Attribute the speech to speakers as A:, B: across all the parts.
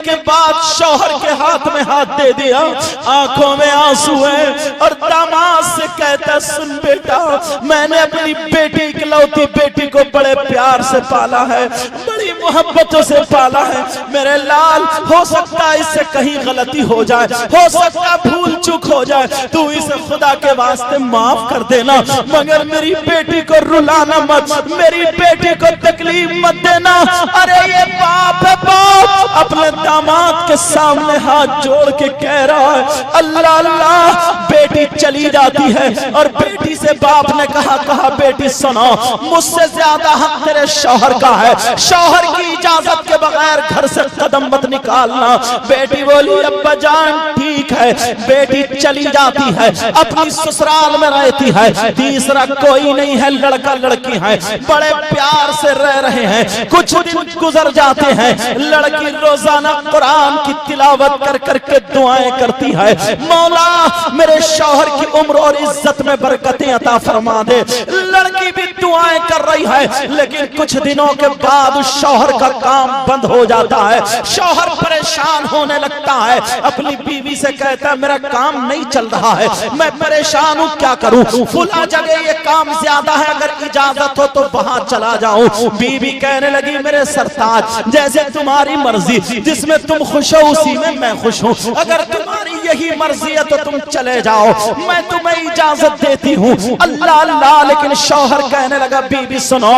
A: کے بعد شوہر کے ہاتھ میں ہاتھ دے دیا، آنکھوں میں آنسو ہے، اور داماد سے کہتا سن بیٹا، میں نے اپنی بیٹی اکلوتی بیٹی کو بڑے پیار سے پالا ہے، بڑی محبتوں سے پالا ہے، میرے لال ہو سکتا ہے اس سے کہیں غلطی ہو جائے، ہو سکتا بھول چک ہو جائے، تو اسے خدا کے واسطے معاف کر دینا، مگر میری بیٹی کو رلانا مت، میری بیٹی کو تکلیف مت دینا۔ ارے یہ باپ ہے، باپ اپنے داماد کے سامنے ہاتھ جوڑ کے کہہ رہا ہے اللہ اللہ۔ بیٹی چلی جاتی ہے اور بیٹی سے باپ نے کہا بیٹی سنو، مجھ سے زیادہ حق تیرے شوہر کا ہے، شوہر کی اجازت کے بغیر گھر سے قدم مت نکالنا۔ بیٹی بولی ابا جان ٹھیک ہے، بیٹی چلی جاتی ہے، اپنی سسرال میں رہتی ہے، تیسرا کوئی نہیں ہے، لڑکا لڑکی ہے، بڑے پیار سے رہ رہے ہیں، کچھ دن گزر جاتے ہیں، لڑکی روزانہ قرآن کی تلاوت کر کر کے دعائیں کرتی ہے، مولا میرے شوہر کی عمر اور عزت میں برکتیں عطا فرما دے۔ لڑکی بھی دعائیں کر رہی ہے، لیکن کچھ دنوں کے بعد شوہر کا کام بند ہو جاتا ہے، شوہر پریشان ہونے لگتا ہے، اپنی بیوی سے کہتا ہے میرا کام نہیں چل رہا ہے، میں پریشان ہوں، کیا کروں، فلاں جگہ یہ کام زیادہ ہے، اگر اجازت ہو تو وہاں چلا جاؤں۔ بیوی کہنے لگی میرے سرتاج جیسے تمہاری مرضی، جس میں تم خوش ہو اسی میں میں خوش ہوں، اگر تمہاری یہی مرضی ہے تو تم چلے جاؤ، میں تمہیں اجازت دیتی ہوں۔ اللہ اللہ، لیکن شوہر کہنے لگا بی بی سنو،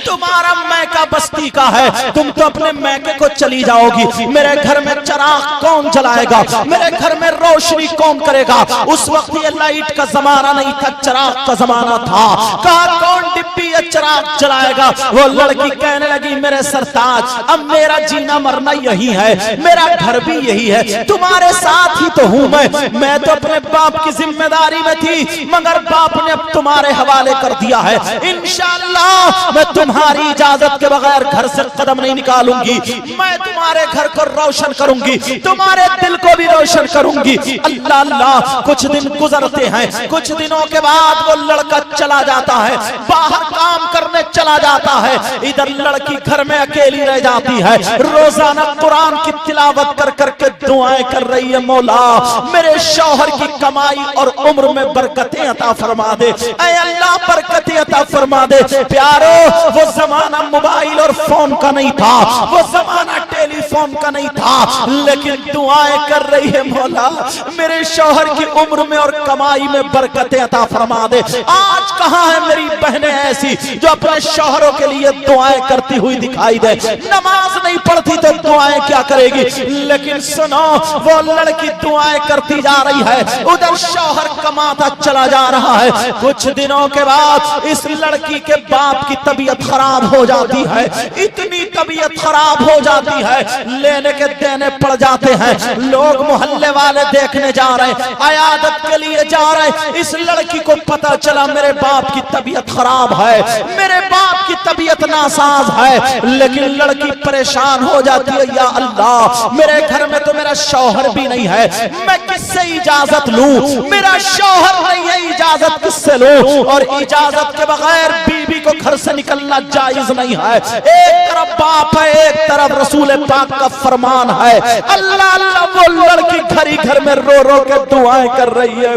A: تمہارا میکہ بستی کا ہے، تم تو اپنے میکے کو چلی جاؤ گی، میرے گھر میں چراغ کون جلائے گا، میرے گھر میں روشنی کون کرے گا؟ اس وقت یہ لائٹ کا زمانہ نہیں تھا، چراغ کا زمانہ تھا، کہا کون ڈبی یہ چراغ جلائے گا؟ وہ لڑکی کہنے لگی میرے سرتاج اب میرا جینا مرنا یہی ہے، میرا گھر بھی یہی ہے، تمہارے ساتھ ہی تو ہوں میں تو اپنے باپ کی ذمہ داری میں تھی، مگر باپ نے اب تمہارے حوالے کر دیا ہے، انشاءاللہ میں تمہاری اجازت کے بغیر گھر سے قدم نہیں نکالوں گی، میں تمہارے گھر کو روشن کروں گی، تمہارے دل کو بھی روشن کروں گی۔ اللہ اللہ، کچھ دن گزرتے ہیں، کچھ دنوں کے بعد وہ لڑکا چلا جاتا ہے، باہر کام کرنے چلا جاتا ہے، ادھر لڑکی گھر میں اکیلی رہ جاتی ہے، روزانہ قرآن کی تلاوت کر کر کے دعائیں کر رہی ہے مولا میرے شوہر کی کمائی اور عمر میں برکتیں عطا فرما دے، اے اللہ برکتیں عطا فرما دے۔ پیارو وہ زمانہ موبائل اور فون کا نہیں تھا، وہ زمانہ ٹیلی فون کا نہیں تھا، لیکن دعائیں کر رہی ہے مولا میرے شوہر کی عمر میں اور کمائی میں برکتیں عطا فرما دے۔ آج کہاں ہے میری بہنیں ایسی جو اپنے شوہروں کے لیے دعائیں کرتی ہوئی دکھائی دے؟ نماز نہیں پڑھتی تو دعائیں کیا کرے گی؟ لیکن سنو وہ لڑکی دعائیں کرتی جا رہی ہے، ادھر شوہر کماتا چلا جا رہا ہے، کچھ دنوں کے بعد اس لڑکی کے باپ کی طبیعت خراب ہو جاتی ہے، اتنی طبیعت خراب ہو جاتی ہے لینے کے دینے پڑ جاتے ہیں، لوگ محلے والے دیکھنے جا رہے ہیں، عیادت کے لیے جا رہے ہیں، اس لڑکی کو پتا چلا میرے باپ کی طبیعت خراب ہے، میرے باپ کی طبیعت ناساز ہے، لیکن لڑکی پریشان ہو جاتی ہے یا اللہ میرے گھر میں تو میرا شوہر بھی نہیں ہے، میں کس سے اجازت لوں؟ میرا شوہر نہیں ہے، اجازت کس سے لوں؟ اور اجازت کے بغیر بیوی کو گھر سے نکلنا جائز نہیں ہے۔ ایک طرف باپ ہے، ایک طرف رسول پاک کا فرمان ہے۔ اللہ اللہ، وہ لڑکی گھر ہی گھر میں رو رو کے دعائیں کر رہی ہے،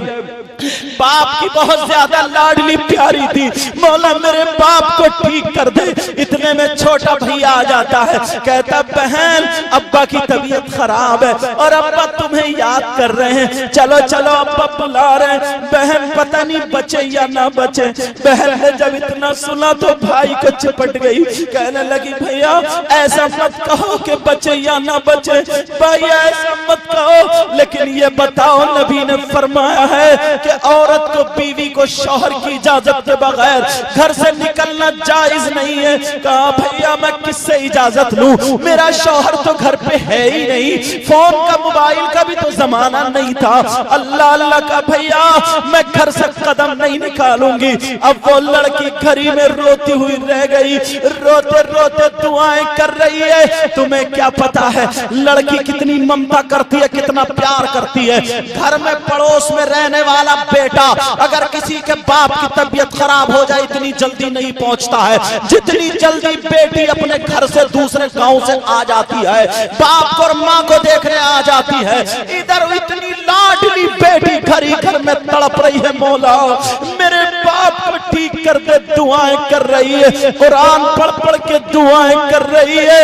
A: باپ کی بہت زیادہ لاڈلی پیاری تھی، مولا میرے باپ کو ٹھیک کر دے۔ اتنے میں چھوٹا بھائی آ جاتا ہے، کہتا بہن ابا کی طبیعت خراب ہے اور ابا تمہیں یاد کر رہے ہیں، چلو چلو ابا بلا رہے ہیں۔ بہن پتہ نہیں بچے یا نہ بچے۔ بہن نے جب اتنا سنا تو بھائی کو چپٹ گئی، کہنے لگی بھیا ایسا مت کہو کہ بچے یا نہ بچے، بھائی ایسا مت کہو، لیکن یہ بتاؤ نبی نے فرمایا ہے کہ عورت کو بیوی کو شوہر کی اجازت کے بغیر گھر سے نکلنا جائز نہیں ہے۔ کہا بھیا میں کس سے اجازت لوں، میرا شوہر تو گھر پہ ہے ہی نہیں، فون کا موبائل کا بھی تو زمانہ نہیں تھا۔ اللہ اللہ کا بھیا میں گھر سے قدم نہیں نکالوں گی۔ اب وہ لڑکی گھری میں روتی ہوئی رہ گئی، روتے روتے دعائیں کر رہی ہے۔ تمہیں کیا پتا ہے لڑکی کتنی ممتا کرتی ہے، کتنا پیار کرتی ہے۔ گھر میں پڑوس میں رہنے والا بیٹا اگر کسی کے باپ کی طبیعت خراب ہو جائے اتنی جلدی نہیں پہنچتا ہے جتنی جلدی بیٹی اپنے گھر سے دوسرے گاؤں سے آ جاتی ہے، باپ اور ماں کو دیکھنے آ جاتی ہے۔ ادھر اتنی لاڈلی بیٹی گھر ہی گھر میں تڑپ رہی ہے، مولا میرے باپ کو ٹھیک کر دے، دعائیں کر رہی ہے، قرآن پڑھ پڑھ کے دعائیں کر رہی ہے۔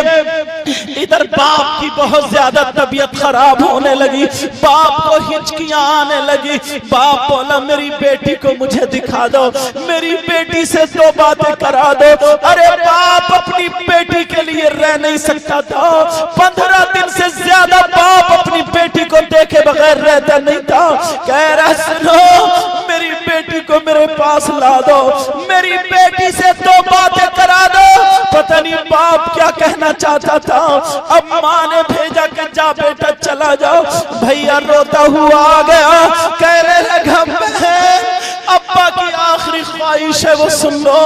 A: ادھر باپ کی بہت زیادہ طبیعت خراب ہونے لگی، باپ کو ہچکیاں آنے لگی، باپ بولا میری بیٹی کو مجھے دکھا دو، میری بیٹی سے دو باتیں کرا دو۔ ارے باپ اپنی بیٹی کے لیے رہ نہیں سکتا تھا، 15 دن سے زیادہ باپ اپنی بیٹی کو دیکھے بغیر رہتا نہیں تھا۔ کہہ رہا سنو میری بیٹی کو میرے پاس لا دو، میری بیٹی سے دو باتیں کرا دو۔ پتہ نہیں باپ کیا کہنا چاہتا تھا، اب ماں نے بھیجا کہ جا بیٹا چلا جاؤ۔ بھیا روتا ہوا آ گیا، کہنے لگا بہن ابا کی آخری خواہش ہے وہ سن لو،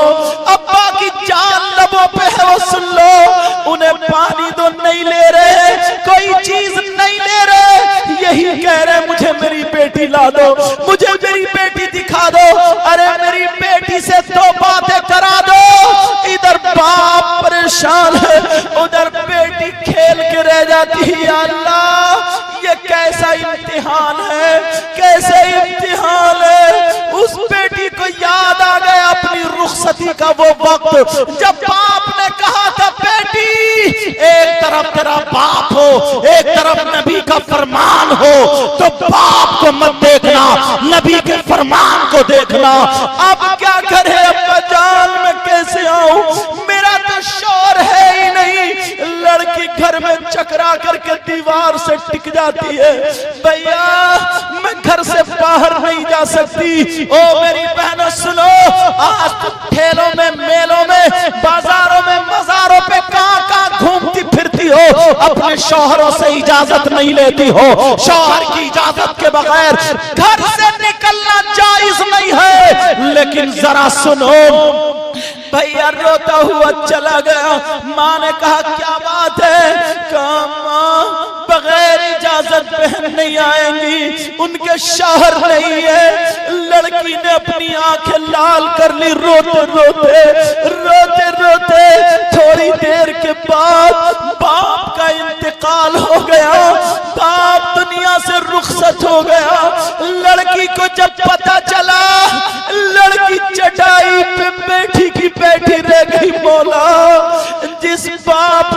A: ابا کی جان لبوں پہ ہے وہ سن لو، انہیں پانی تو نہیں لے رہے، کوئی چیز نہیں لے رہے، یہی کہہ رہے مجھے میری بیٹی لا دو، مجھے میری بیٹی دکھا دو۔ ارے میری بیٹی سے دو باتیں کرا دو۔ ادھر باپ پریشان ہے، ادھر بیٹی کھیل کے رہ جاتی ہے۔ یا اللہ یہ کیسا امتحان ہے، کیسے امتحان ہے۔ اس بیٹی کو یاد آ گیا اپنی رخصتی کا وہ وقت جب باپ نے کہا تھا بیٹی ایک طرف تیرا باپ ہو ایک طرف نبی کا فرمان ہو تو باپ کو مت دیکھنا، نبی کے فرمان کو دیکھنا۔ اب کیا کرے ابا جان میں کیسے آؤں، میرا تو شور ہے ہی نہیں۔ لڑکی گھر میں چکرا کر کے دیوار سے ٹک جاتی ہے، بھیا میں گھر سے باہر نہیں جا سکتی۔ او میری بہنوں سنو، آج تم ٹھیلوں میں میلوں میں بازاروں میں مزاروں پہ کہاں کہاں گھومتی پھرتی ہو، اپنے شوہروں سے اجازت نہیں لیتی ہو، شوہر کی اجازت کے بغیر گھر سے نکلنا جائز نہیں ہے۔ لیکن ذرا سنو، بھیا روتا ہوا چلا گیا۔ ماں نے کہا کیا بات ہے؟ کہا ماں بغیر اجازت بہن نہیں آئیں گی، ان کے شوہر نہیں ہے۔ لڑکی نے اپنی آنکھیں لال کر لی، روتے روتے روتے روتے تھوڑی دیر کے بعد باپ کا انتقال ہو گیا، باپ دنیا سے رخصت ہو گیا۔ لڑکی کو جب پتہ چلا، لڑکی چٹائی پہ بیٹھی کی بیٹھی رہ گئی۔ مولا جس باپ